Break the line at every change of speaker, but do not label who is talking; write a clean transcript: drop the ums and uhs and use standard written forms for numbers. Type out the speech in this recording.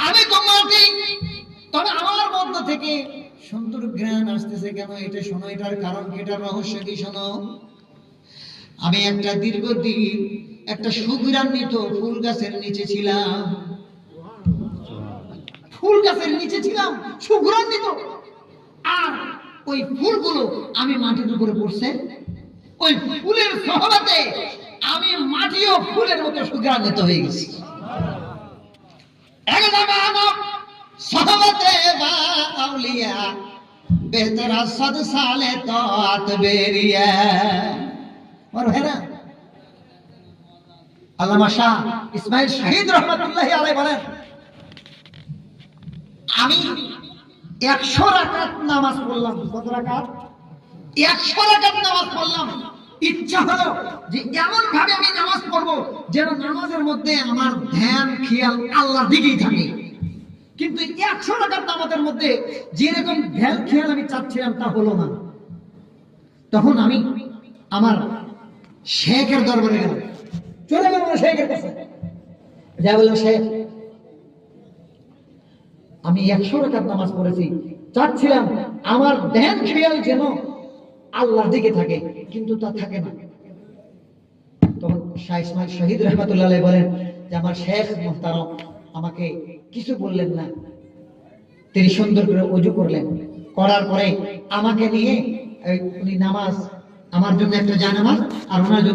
আমি তোমাকে তবে আমার মধ্য থেকে সুন্দর জ্ঞান আসতেছে কেন এটা শোনো, এটার কারণ কি, এটার রহস্য কি শোনো। আমি একটা দীর্ঘদিন একটা সুঘ্রান্বিত ফুল গাছের নিচে ছিলাম, ফুল গাছের নিচে ছিলাম সুঘ্রান্বিত, আর ওই ফুলগুলো আমি মাটির উপরে পড়ছে, ওই ফুলের সহবাতে আমি মাটিও ফুলের মতো সুঘ্রান্বিত হয়ে গেছি। সহবতে বা আউলিয়া বেহতর সদ সালে তাত বেরিয়া আর है ना। আল্লামা শাহ ইসমাইল শহীদ রহমাতুল্লাহি আলাইহি বলেন, আমি 100 রাকাত নামাজ পড়লাম। কত রাকাত? 100 রাকাত নামাজ পড়লাম। ইচ্ছা হলো যে এমন ভাবে আমি নামাজ পড়বো যেন নামাজের মধ্যে আমার ধ্যান খেয়াল আল্লাহর দিকেই থাকে। কিন্তু 100 রাকাত নামাজের মধ্যে যেরকম ধ্যান খেয়াল আমি চাচ্ছিলাম তা হলো না। তখন আমি আমার শেখের দরবারে গেলাম, চলে গেলাম শেখের কাছে, যা বললাম, শেখ আমি 100 রাকাত নামাজ পড়েছি, চাচ্ছিলাম আমার ধ্যান খেয়াল যেন আল্লাহর দিকে থাকে, কিন্তু তা থাকে না। তখন শাহ ইসমাইল শহীদ রহমাতুল্লাহ আলাইহি বলেন যে আমার শেখ মুহতারাম আমাকে কিছু বললেন না, তিনি সুন্দর করে ওযু করলেন, করার পরে আমাকে নিয়ে উনি নামাজ, আমার জন্য একটা জানামাজ আর ওনার জন্য